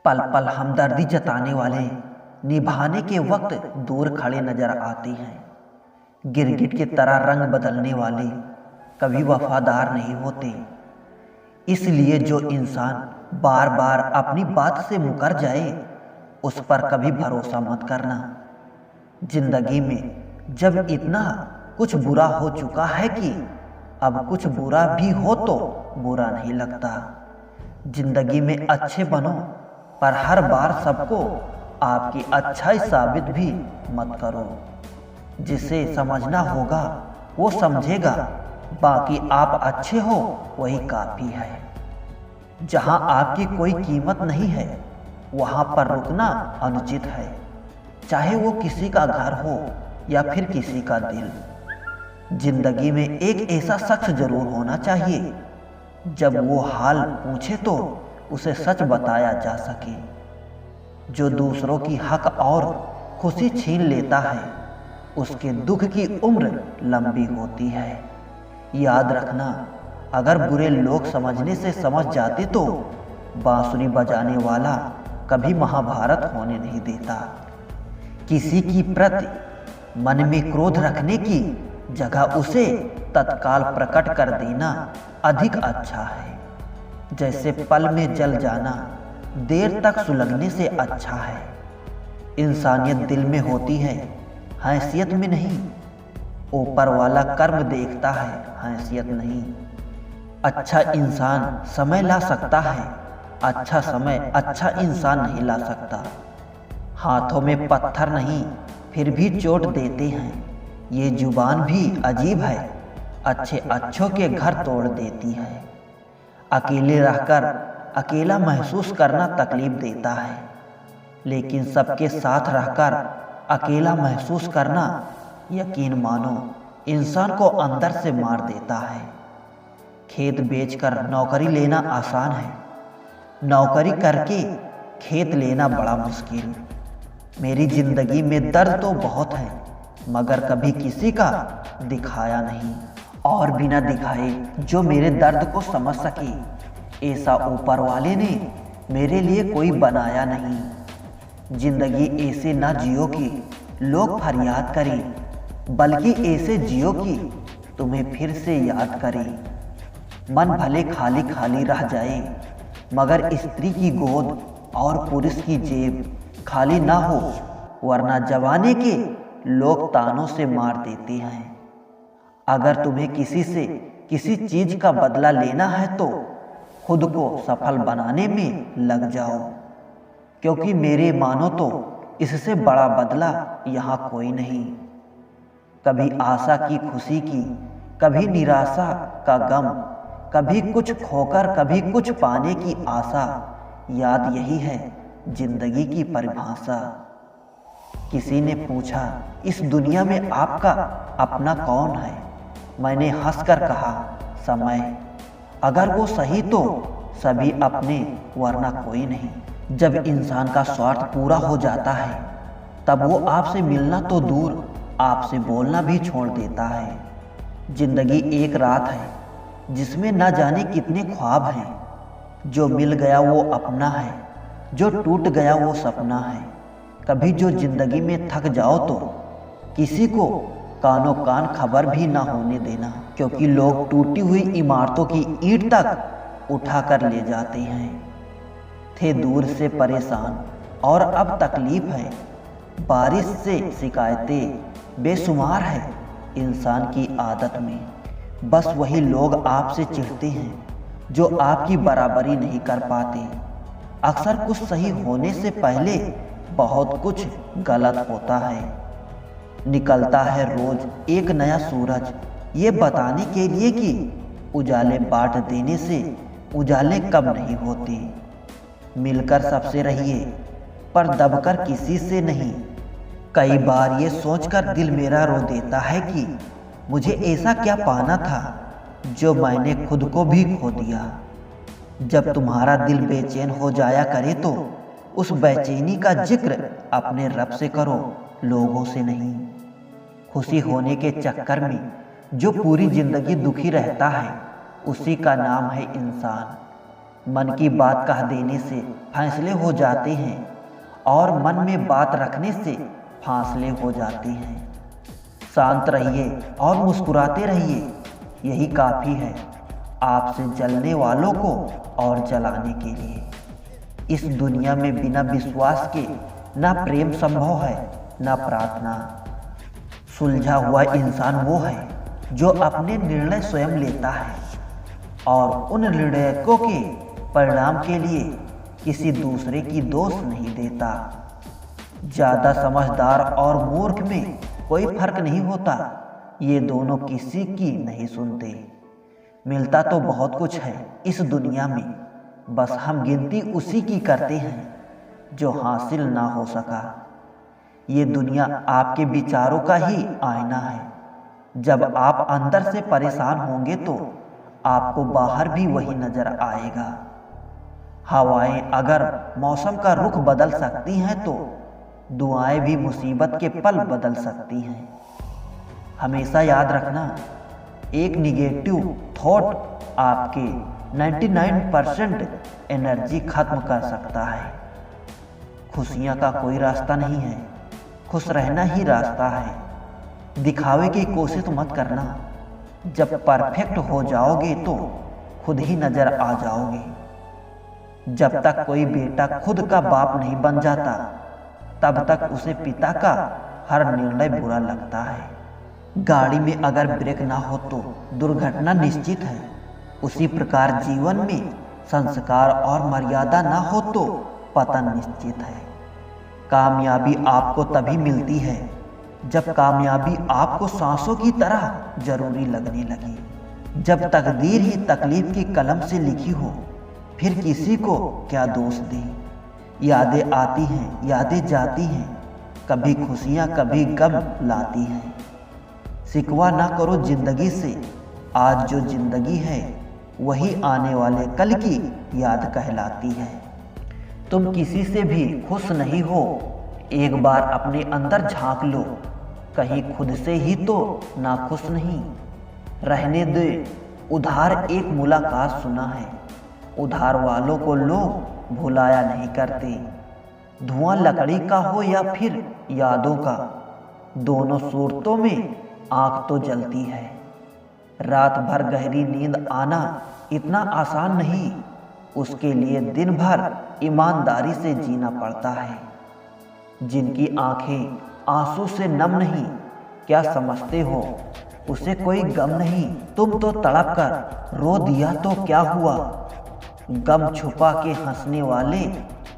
पल पल हमदर्दी जताने वाले निभाने के वक्त दूर खड़े नजर आते हैं। गिरगिट की तरह रंग बदलने वाले कभी वफादार नहीं होते। इसलिए जो इंसान बार बार अपनी बात से मुकर जाए उस पर कभी भरोसा मत करना। जिंदगी में जब इतना कुछ बुरा हो चुका है कि अब कुछ बुरा भी हो तो बुरा नहीं लगता। जिंदगी में अच्छे बनो पर हर बार सबको आपकी अच्छाई साबित भी मत करो। जिसे समझना होगा वो समझेगा, बाकी आप अच्छे हो वही काफ़ी है। जहां आपकी कोई कीमत नहीं है वहां पर रुकना अनुचित है, चाहे वो किसी का घर हो या फिर किसी का दिल। जिंदगी में एक ऐसा शख्स जरूर होना चाहिए जब वो हाल पूछे तो उसे सच बताया जा सके। जो दूसरों की हक और खुशी छीन लेता है उसके दुख की उम्र लंबी होती है। याद रखना, अगर बुरे लोग समझने से समझ जाते तो बांसुरी बजाने वाला कभी महाभारत होने नहीं देता। किसी की प्रति मन में क्रोध रखने की जगह उसे तत्काल प्रकट कर देना अधिक अच्छा है। जैसे पल में जल जाना देर तक सुलगने से अच्छा है। इंसानियत दिल में होती है, हैसियत में नहीं। ऊपर वाला कर्म देखता है, हैसियत नहीं। अच्छा इंसान समय ला सकता है, अच्छा समय अच्छा इंसान नहीं ला सकता। हाथों में पत्थर नहीं फिर भी चोट देते हैं। ये जुबान भी अजीब है, अच्छे अच्छों के घर तोड़ देती है। अकेले रहकर अकेला महसूस करना तकलीफ देता है, लेकिन सबके साथ रहकर अकेला महसूस करना यकीन मानो इंसान को अंदर से मार देता है। खेत बेचकर नौकरी लेना आसान है, नौकरी करके खेत लेना बड़ा मुश्किल। मेरी जिंदगी में दर्द तो बहुत है मगर कभी किसी का दिखाया नहीं, और बिना दिखाए जो मेरे दर्द को समझ सके ऐसा ऊपर वाले ने मेरे लिए कोई बनाया नहीं। जिंदगी ऐसे ना जियो कि लोग फरियाद करें, बल्कि ऐसे जियो कि तुम्हें फिर से याद करें। मन भले खाली खाली रह जाए मगर स्त्री की गोद और पुरुष की जेब खाली ना हो, वरना जवानी के लोग तानों से मार देते हैं। अगर तुम्हें किसी से किसी चीज का बदला लेना है तो खुद को सफल बनाने में लग जाओ, क्योंकि मेरे मानो तो इससे बड़ा बदला यहाँ कोई नहीं। कभी आशा की खुशी की, कभी निराशा का गम, कभी कुछ खोकर कभी कुछ पाने की आशा। याद यही है जिंदगी की परिभाषा। किसी ने पूछा इस दुनिया में आपका अपना कौन है? मैंने हंसकर कहा समय। अगर वो सही तो सभी अपने, वरना कोई नहीं। जब इंसान का स्वार्थ पूरा हो जाता है तब वो आपसे मिलना तो दूर आपसे बोलना भी छोड़ देता है। जिंदगी एक रात है जिसमें न जाने कितने ख्वाब हैं। जो मिल गया वो अपना है, जो टूट गया वो सपना है। कभी जो जिंदगी में थक जाओ तो किसी को कानों कान खबर भी ना होने देना, क्योंकि लोग टूटी हुई इमारतों की ईंट तक उठा कर ले जाते हैं। थे दूर से परेशान और अब तकलीफ है। बारिश से शिकायतें बेशुमार है इंसान की आदत में। बस वही लोग आपसे चिढ़ते हैं जो आपकी बराबरी नहीं कर पाते। अक्सर कुछ सही होने से पहले बहुत कुछ गलत होता है। निकलता है रोज एक नया सूरज, ये बताने के लिए कि उजाले बांट देने से उजाले कब नहीं होते। मिलकर सबसे रहिए पर दबकर किसी से नहीं। कई बार ये सोचकर दिल मेरा रो देता है कि मुझे ऐसा क्या पाना था जो मैंने खुद को भी खो दिया। जब तुम्हारा दिल बेचैन हो जाया करे तो उस बेचैनी का जिक्र अपने रब से करो, लोगों से नहीं। खुशी होने के चक्कर में जो पूरी जिंदगी दुखी रहता है उसी का नाम है इंसान। मन की बात कह देने से फैसले हो जाते हैं और मन में बात रखने से फासले हो जाते हैं। शांत रहिए और मुस्कुराते रहिए, यही काफ़ी है आपसे जलने वालों को और जलाने के लिए। इस दुनिया में बिना विश्वास के ना प्रेम संभव है ना प्रार्थना। सुलझा हुआ इंसान वो है जो अपने निर्णय स्वयं लेता है और उन निर्णयों के परिणाम के लिए किसी दूसरे की दोष नहीं देता। ज़्यादा समझदार और मूर्ख में कोई फर्क नहीं होता, ये दोनों किसी की नहीं सुनते। मिलता तो बहुत कुछ है इस दुनिया में, बस हम गिनती उसी की करते हैं जो हासिल ना हो सका। ये दुनिया आपके विचारों का ही आईना है। जब आप अंदर से परेशान होंगे तो आपको बाहर भी वही नजर आएगा। हवाएं अगर मौसम का रुख बदल सकती हैं तो दुआएं भी मुसीबत के पल बदल सकती हैं। हमेशा याद रखना, एक निगेटिव थॉट आपके 99% एनर्जी खत्म कर सकता है। खुशियाँ का कोई रास्ता नहीं है, खुश रहना ही रास्ता है। दिखावे की कोशिश मत करना, जब परफेक्ट हो जाओगे तो खुद ही नजर आ जाओगे। जब तक कोई बेटा खुद का बाप नहीं बन जाता तब तक उसे पिता का हर निर्णय बुरा लगता है। गाड़ी में अगर ब्रेक ना हो तो दुर्घटना निश्चित है, उसी प्रकार जीवन में संस्कार और मर्यादा ना हो तो पतन निश्चित है। कामयाबी आपको तभी मिलती है जब कामयाबी आपको सांसों की तरह जरूरी लगने लगी। जब तकदीर ही तकलीफ की कलम से लिखी हो, फिर किसी को क्या दोष दे। यादें आती हैं, यादें जाती हैं, कभी खुशियाँ कभी गम लाती हैं। शिकवा ना करो जिंदगी से, आज जो जिंदगी है वही आने वाले कल की याद कहलाती है। तुम किसी से भी खुश नहीं हो, एक बार अपने अंदर झांक लो, कहीं खुद से ही तो नाखुश नहीं। रहने दे उधार एक मुलाकात सुना है, उधार वालों को लोग भुलाया नहीं करते। धुआं लकड़ी का हो या फिर यादों का, दोनों सूरतों में आंख तो जलती है। रात भर गहरी नींद आना इतना आसान नहीं, उसके लिए दिन भर ईमानदारी से जीना पड़ता है। जिनकी आंखें आंसू से नम नहीं, क्या समझते हो उसे कोई गम नहीं। तुम तो तड़प कर रो दिया तो क्या हुआ, गम छुपा के हंसने वाले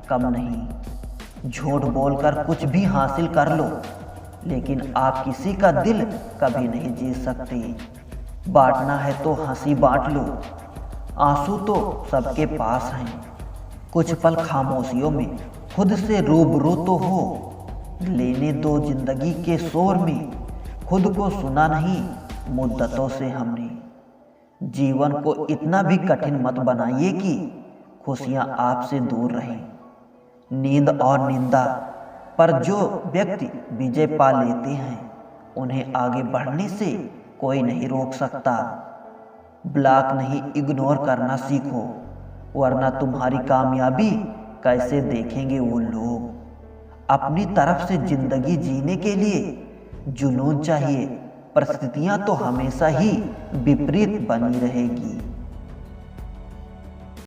कम नहीं। झूठ बोलकर कुछ भी हासिल कर लो, लेकिन आप किसी का दिल कभी नहीं जीत सकते। बांटना है तो हंसी बांट लो, आंसू तो सबके पास हैं। कुछ पल खामोशियों में खुद से रूबरू तो हो, लेने दो जिंदगी के शोर में खुद को सुना नहीं मुद्दतों से हमने। जीवन को इतना भी कठिन मत बनाइए कि खुशियां आपसे दूर रहें। नींद और निंदा पर जो व्यक्ति विजय पा लेते हैं, उन्हें आगे बढ़ने से कोई नहीं रोक सकता। ब्लॉक नहीं, इग्नोर करना सीखो, वरना तुम्हारी कामयाबी कैसे देखेंगे वो लोग। अपनी तरफ से जिंदगी जीने के लिए जुनून चाहिए, परिस्थितियां तो हमेशा ही विपरीत बनी रहेगी।